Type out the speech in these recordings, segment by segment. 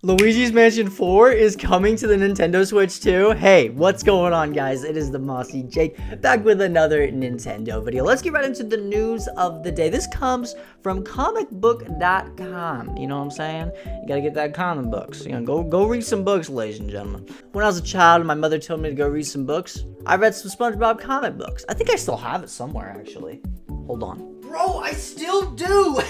Luigi's Mansion 4 is coming to the Nintendo Switch 2. Hey, what's going on, guys? It is the Mossy Jake back with another Nintendo video. Let's get right into the news of the day. This comes from comicbook.com. You know what I'm saying? You gotta get that comic books. You know, go read some books, ladies and gentlemen. When I was a child, my mother told me to go read some books. I read some SpongeBob comic books. I think I still have it somewhere, actually. Hold on. Bro, I still do!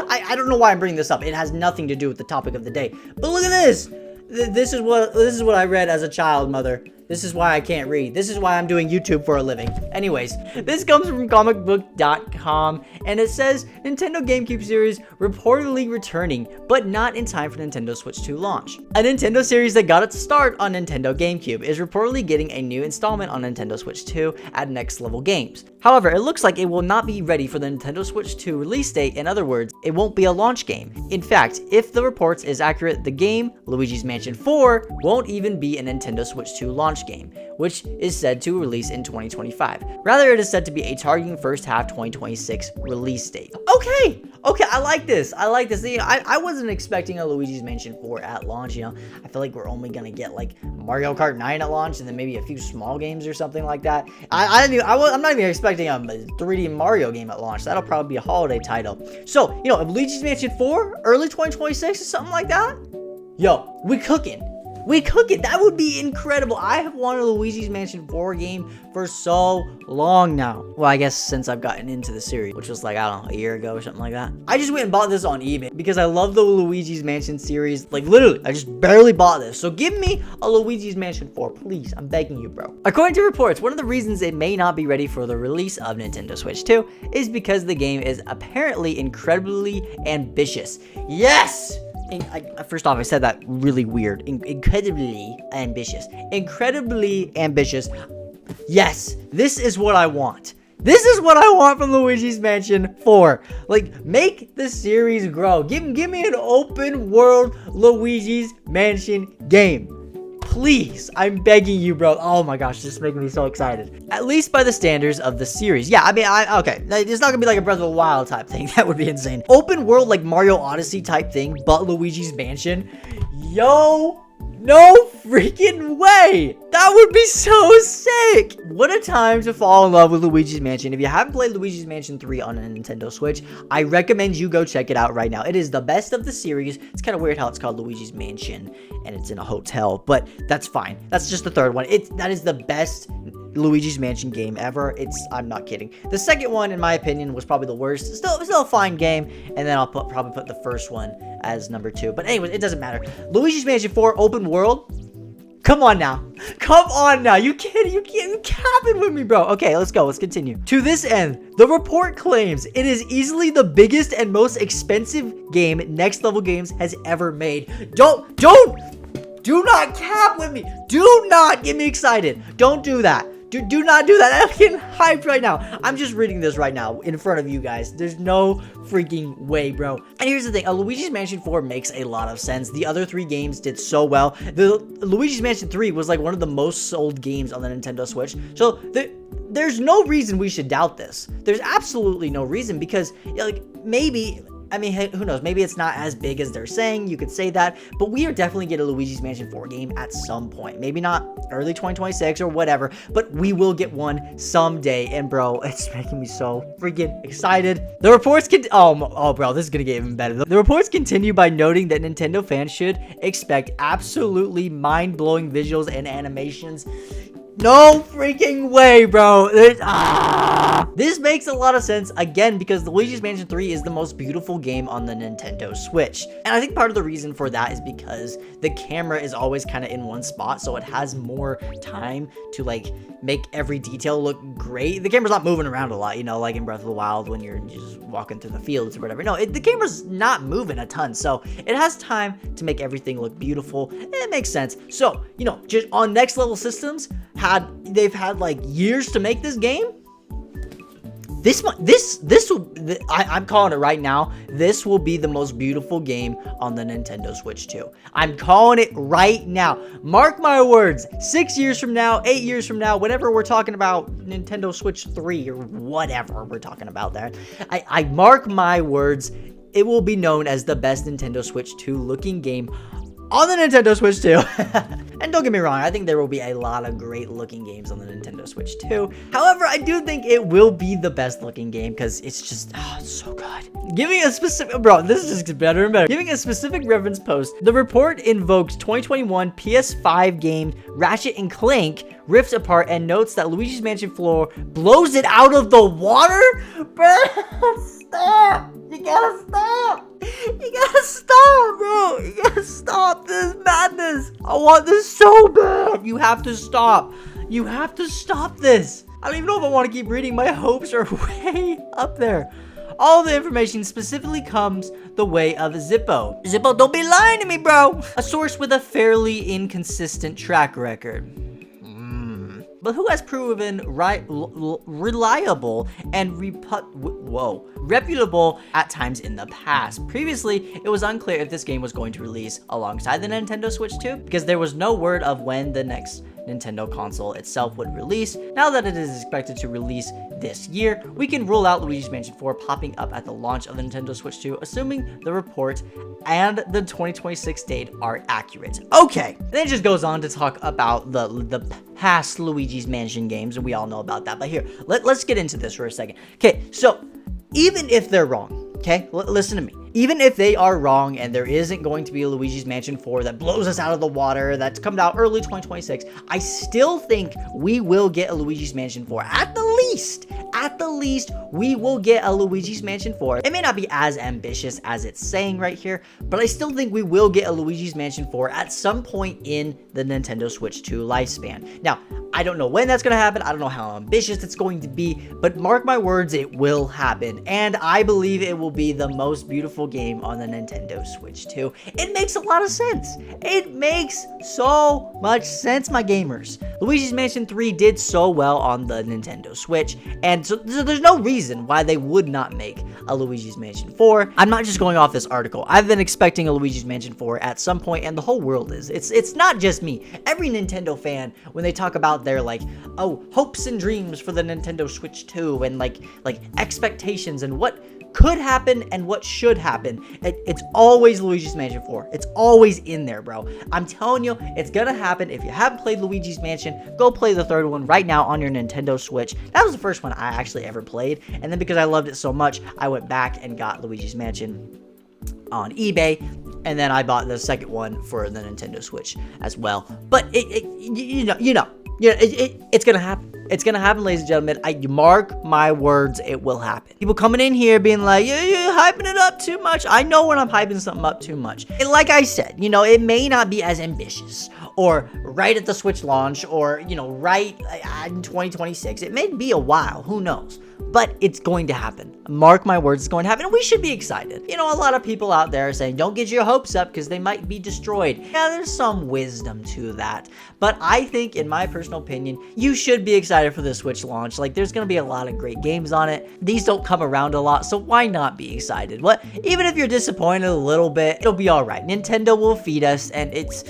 I don't know why I'm bringing this up. It has nothing to do with the topic of the day. But look at this. This is what I read as a child, mother. This is why I can't read. This is why I'm doing YouTube for a living. Anyways, this comes from comicbook.com, and it says Nintendo GameCube series reportedly returning, but not in time for Nintendo Switch 2 launch. A Nintendo series that got its start on Nintendo GameCube is reportedly getting a new installment on Nintendo Switch 2 at Next Level Games. However, it looks like it will not be ready for the Nintendo Switch 2 release date. In other words, it won't be a launch game. In fact, if the reports is accurate, the game, Luigi's Mansion 4, won't even be a Nintendo Switch 2 launch game, which is said to release in 2025. Rather, it is said to be a targeting first half 2026 release date. Okay, I like this. You know, I wasn't expecting a Luigi's Mansion 4 at launch. You know, I feel like we're only gonna get like Mario Kart 9 at launch, and then maybe a few small games or something like that. I'm not even expecting a 3D Mario game at launch. That'll probably be a holiday title. So, you know, if Luigi's Mansion 4 early 2026 or something like that, yo, we cooking. That would be incredible. I have wanted a Luigi's Mansion 4 game for so long now. Well, I guess since I've gotten into the series, which was like, I don't know, a year ago or something like that. I just went and bought this on eBay because I love the Luigi's Mansion series. Like, literally, I just barely bought this. So give me a Luigi's Mansion 4, please. I'm begging you, bro. According to reports, one of the reasons it may not be ready for the release of Nintendo Switch 2 is because the game is apparently incredibly ambitious. Yes! First off, I said that really weird. Incredibly ambitious. Yes, this is what I want. This is what I want from Luigi's Mansion 4. Like, make the series grow. Give me an open world Luigi's Mansion game. Please, I'm begging you, bro. Oh my gosh, this is making me so excited. At least by the standards of the series. Yeah, I mean, okay. It's not gonna be like a Breath of the Wild type thing. That would be insane. Open world, like Mario Odyssey type thing, but Luigi's Mansion. Yo, no freaking way. That would be so sick. What a time to fall in love with Luigi's Mansion. If you haven't played Luigi's Mansion 3 on a Nintendo Switch, I recommend you go check it out right now. It is the best of the series. It's kind of weird how it's called Luigi's Mansion and it's in a hotel, but that's fine. That's just the third one. That is the best Luigi's Mansion game ever. I'm not kidding. The second one, in my opinion, was probably the worst. Still a fine game, and then I'll probably put the first one as number 2. But anyways, it doesn't matter. Luigi's Mansion 4 open world. Come on now. You kidding? You capping with me, bro. Okay, let's go. Let's continue. To this end, the report claims it is easily the biggest and most expensive game Next Level Games has ever made. Do not cap with me. Do not get me excited. Don't do that. Do not do that. I'm getting hyped right now. I'm just reading this right now in front of you guys. There's no freaking way, bro. And here's the thing. Luigi's Mansion 4 makes a lot of sense. The other 3 games did so well. The Luigi's Mansion 3 was like one of the most sold games on the Nintendo Switch. So there's no reason we should doubt this. There's absolutely no reason because, like, maybe... I mean, who knows? Maybe it's not as big as they're saying. You could say that. But we are definitely getting a Luigi's Mansion 4 game at some point. Maybe not early 2026 or whatever. But we will get one someday. And, bro, it's making me so freaking excited. The reports Oh, bro, this is going to get even better. The reports continue by noting that Nintendo fans should expect absolutely mind-blowing visuals and animations. No freaking way, bro. This makes a lot of sense, again, because Luigi's Mansion 3 is the most beautiful game on the Nintendo Switch. And I think part of the reason for that is because the camera is always kind of in one spot, so it has more time to, like, make every detail look great. The camera's not moving around a lot, you know, like in Breath of the Wild when you're just walking through the fields or whatever. No, the camera's not moving a ton, so it has time to make everything look beautiful. And it makes sense. So, you know, just on Next Level Systems, they've had like years to make this game. I'm calling it right now. This will be the most beautiful game on the Nintendo Switch 2. I'm calling it right now. Mark my words. 6 years from now, 8 years from now, whenever we're talking about Nintendo Switch 3 or whatever we're talking about there, I mark my words. it will be known as the best Nintendo Switch 2 looking game on the Nintendo Switch 2. And don't get me wrong, I think there will be a lot of great looking games on the Nintendo Switch 2. However, I do think it will be the best looking game because it's just, it's so good. Giving a specific, bro, this just gets better and better. Giving a specific reference post, the report invokes 2021 PS5 game Ratchet and Clank rips apart and notes that Luigi's Mansion floor blows it out of the water? Bro, stop! You gotta stop! You gotta stop, bro! You gotta stop this madness! I want this so bad! You have to stop! You have to stop this! I don't even know if I want to keep reading. My hopes are way up there. All the information specifically comes the way of Zippo. Zippo, don't be lying to me, bro! A source with a fairly inconsistent track record. But who has proven reliable and reputable at times in the past. Previously, it was unclear if this game was going to release alongside the Nintendo Switch 2 because there was no word of when the next Nintendo console itself would release. Now that it is expected to release this year, we can rule out Luigi's Mansion 4 popping up at the launch of the Nintendo Switch 2, assuming the report and the 2026 date are accurate. Okay, then it just goes on to talk about the past Luigi's Mansion games, and we all know about that. But here, let's get into this for a second. Okay, so even if they're wrong, okay, listen to me. Even if they are wrong and there isn't going to be a Luigi's Mansion 4 that blows us out of the water, that's coming out early 2026, I still think we will get a Luigi's Mansion 4. At the least, we will get a Luigi's Mansion 4. It may not be as ambitious as it's saying right here, but I still think we will get a Luigi's Mansion 4 at some point in the Nintendo Switch 2 lifespan. Now, I don't know when that's going to happen. I don't know how ambitious it's going to be, but mark my words, it will happen. And I believe it will be the most beautiful game on the Nintendo Switch 2. It makes a lot of sense. It makes so much sense, my gamers. Luigi's Mansion 3 did so well on the Nintendo Switch, and so there's no reason why they would not make a Luigi's Mansion 4. I'm not just going off this article. I've been expecting a Luigi's Mansion 4 at some point, and the whole world is. It's not just me. Every Nintendo fan, when they talk about their hopes and dreams for the Nintendo Switch 2 and like expectations and what could happen and what should happen, it's always Luigi's Mansion 4. It's always in there, bro. I'm telling you, it's gonna happen. If you haven't played Luigi's Mansion, go play the third one right now on your Nintendo Switch. That was the first one I actually ever played, and then because I loved it so much, I went back and got Luigi's Mansion on eBay, and then I bought the second one for the Nintendo Switch as well. But it's gonna happen. It's gonna happen, ladies and gentlemen. Mark my words, it will happen. People coming in here being like, you're hyping it up too much. I know when I'm hyping something up too much. And like I said, it may not be as ambitious or right at the Switch launch or, right in 2026. It may be a while, who knows? But it's going to happen. Mark my words, it's going to happen. And we should be excited. A lot of people out there are saying, don't get your hopes up because they might be destroyed. Yeah, there's some wisdom to that. But I think, in my personal opinion, you should be excited for the Switch launch. There's going to be a lot of great games on it. These don't come around a lot, so why not be excited? Even if you're disappointed a little bit, it'll be all right. Nintendo will feed us, and it's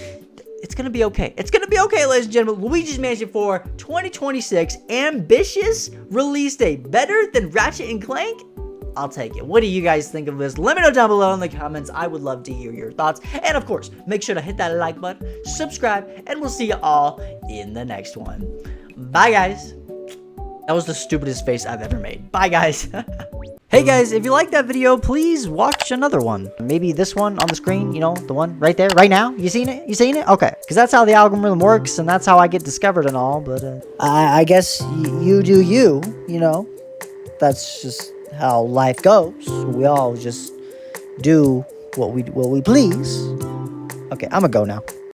gonna be okay. It's gonna be okay, ladies and gentlemen. Luigi's Mansion 4 2026, ambitious release date, better than Ratchet and Clank? I'll take it. What do you guys think of this? Let me know down below in the comments. I would love to hear your thoughts. And of course, make sure to hit that like button, subscribe, and we'll see you all in the next one. Bye, guys. That was the stupidest face I've ever made. Bye, guys. Hey guys, if you liked that video, please watch another one. Maybe this one on the screen, the one right there, right now. You seen it? You seen it? Okay. Because that's how the algorithm works, and that's how I get discovered and all, but I guess you do you, That's just how life goes. We all just do what we please. Okay, I'm gonna go now.